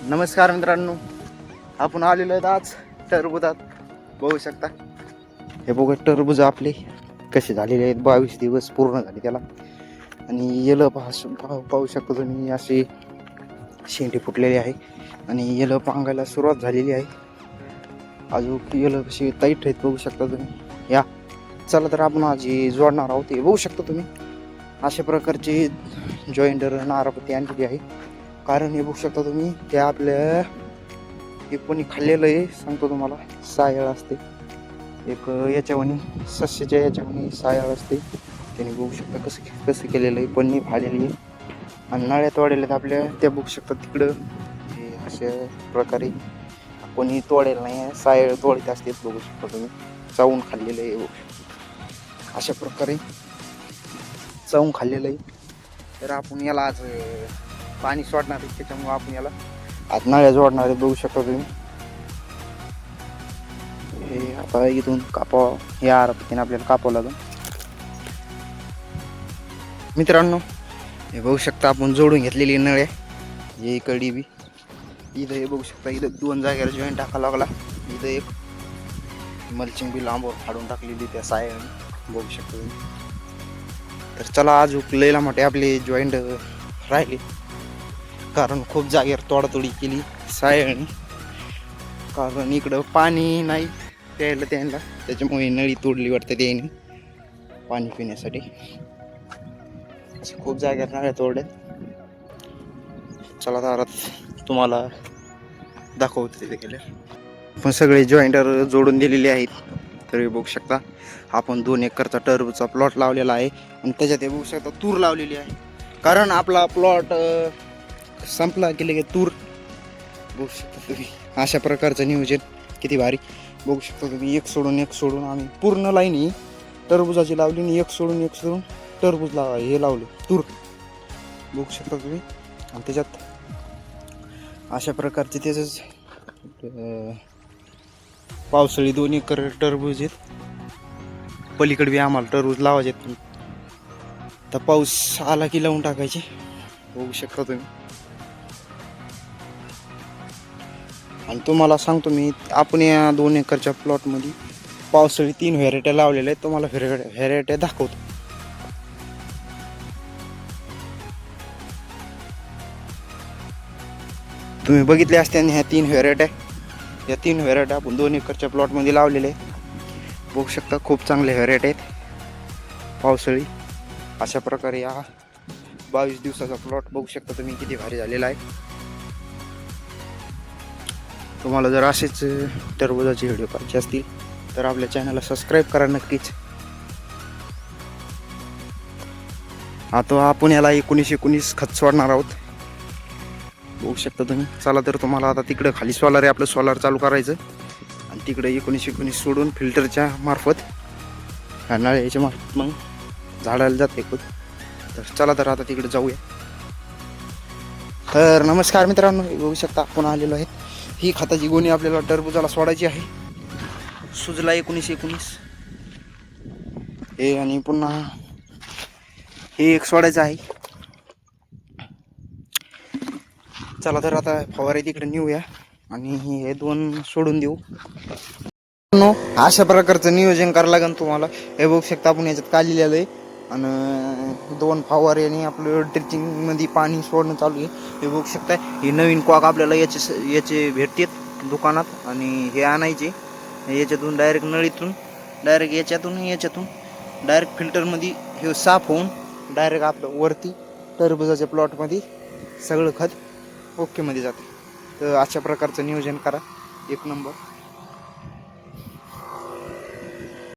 नमस्कार मित्रांनो, आपण आलेलो आहेत आज टरबुजात. बघू शकता, हे बघा टरबूज आपले कसे झालेले आहेत. 22 दिवस पूर्ण झाले त्याला. आणि येलं पाहू शकता तुम्ही, असे शेंडे फुटलेले आहे आणि येलं पांगायला सुरुवात झालेली आहे. अजून येलं कशी टाईट आहेत बघू शकता तुम्ही. या चला तर आपण आज जोडणार आहोत. हे बघू शकता तुम्ही, अशा प्रकारचे जॉईंडर नारापती आणलेली आहे. कारण हे बघू शकता तुम्ही, ते आपल्या हे कोणी खाल्लेलं आहे सांगतो तुम्हाला. सायळ असते एक याच्यावणी, सस्याच्या याच्यावणी सायळ असते. त्याने बघू शकता कसं केलेलं आहे. पन्नी फाडलेली आहे आणि नळ्यात वाढलेल्या आपल्या त्या बघू शकता तिकडं. हे अशा प्रकारे कोणी तोडेल नाही आहे, सायळ तोडीत असते बघू शकता तुम्ही. चावून खाल्लेलं आहे अशा प्रकारे, चावून खाल्लेलं आहे. तर आपण याला आज पाणी सोडणार आहे, त्याच्यामुळे आपण याला आज नळ्या जोडणार आहे बघू शकता तुम्ही. हे आता इथून कापावं, हे आरापतीने आपल्याला कापावं लागेल मित्रांनो. हे बघू शकता आपण जोडून घेतलेली नळ्या. हे इकडे बी इथं हे बघू शकता, इथं 2 जागेला जॉईंट टाकावं लागला. इथं एक मल्चिंग बी लांबवर फाडून टाकलेली त्या सायाने बघू शकता तुम्ही. तर चला आज लयला मोठे आपले जॉईंट राहिले, कारण खूप जागेवर तोडातोडी केली सायळनी. कारण इकडं पाणी नाही प्यायला त्यांना, त्याच्यामुळे नळी तोडली वाटते त्याने पाणी पिण्यासाठी. खूप जागेवर नळ्या तोडल्यात. चला तर तुम्हाला दाखवतो तिथे गेले. पण सगळे जॉईंटर जोडून दिलेले आहेत. तर हे बघू शकता, आपण 2 एकरचा टरबूजचा प्लॉट लावलेला आहे आणि त्याच्यात हे बघू शकता तूर लावलेली आहे. कारण आपला प्लॉट संपला गेले की तूर बघू शकता तुम्ही. अशा प्रकारचं नियोजन किती भारी बघू शकता तुम्ही. एक सोडून आम्ही पूर्ण लाईनी टरबुजाची लावली आणि एक सोडून टरबूज हे लावले तूर बघू शकता तुम्ही. आणि त्याच्यात अशा प्रकारचे त्याच पावसाळी 2 एकर टरबूज आहेत. पलीकडे बी आम्हाला टरबूज लावायचे आहेत, तर पाऊस आला की लावून टाकायचे बघू शकता तुम्ही. आणि तुम्हाला सांगतो मी, आपण या 2 एकरच्या प्लॉटमध्ये पावसाळी 3 व्हेरायट्या लावलेल्या आहेत. तुम्हाला व्हेरायट्या दाखवतो. तुम्ही बघितले असते ह्या 3 व्हेरायट्या. या 3 व्हेरायट्या आपण 2 एकरच्या प्लॉटमध्ये लावलेल्या आहेत बघू शकता. खूप चांगले व्हेरायटी आहेत पावसाळी. अशा प्रकारे हा 22 दिवसाचा प्लॉट बघू शकता तुम्ही, किती भारी झालेला आहे. तुम्हाला जर असेच टरबुजाचे व्हिडिओ पाहिजे असतील तर आपल्या चॅनलला सबस्क्राईब करा नक्कीच. आता आपण याला 19 खत सोडणार आहोत बघू शकता तुम्ही. चला तर तुम्हाला आता तिकडं खाली सोलार आहे, आपलं सोलार चालू करायचं आणि तिकडे 19 सोडून फिल्टरच्या मार्फत नळ्याच्या मार्फत मग झाडाला जाते खूप. तर चला तर आता तिकडे जाऊया. तर नमस्कार मित्रांनो, बघू शकता आपण आलेलो आहे. ही खताची गोणी आपल्याला टरबुजाला सोडायची आहे. सुजला 19 हे, आणि पुन्हा हे एक सोडायचं आहे. चला तर आता फवारे तिकडे नेऊया आणि हे 2 सोडून देऊ. अशा प्रकारचं नियोजन करावं लागेल तुम्हाला. हे बघू शकता आपण याच्यात काढलेलं आहे आणि 2 फवाऱ्याने आपलं ड्रिचिंगमध्ये पाणी सोडणं चालू आहे. हे बघू शकता, हे नवीन कॉक आपल्याला याचे भेटतात दुकानात आणि हे आणायचे. याच्यातून डायरेक्ट नळीतून डायरेक्ट याच्यातून डायरेक्ट फिल्टरमध्ये हे साफ होऊन डायरेक्ट आपलं वरती टरबुजाच्या प्लॉटमध्ये सगळं खत ओकेमध्ये जाते. तर अशा प्रकारचं नियोजन करा, 1 नंबर.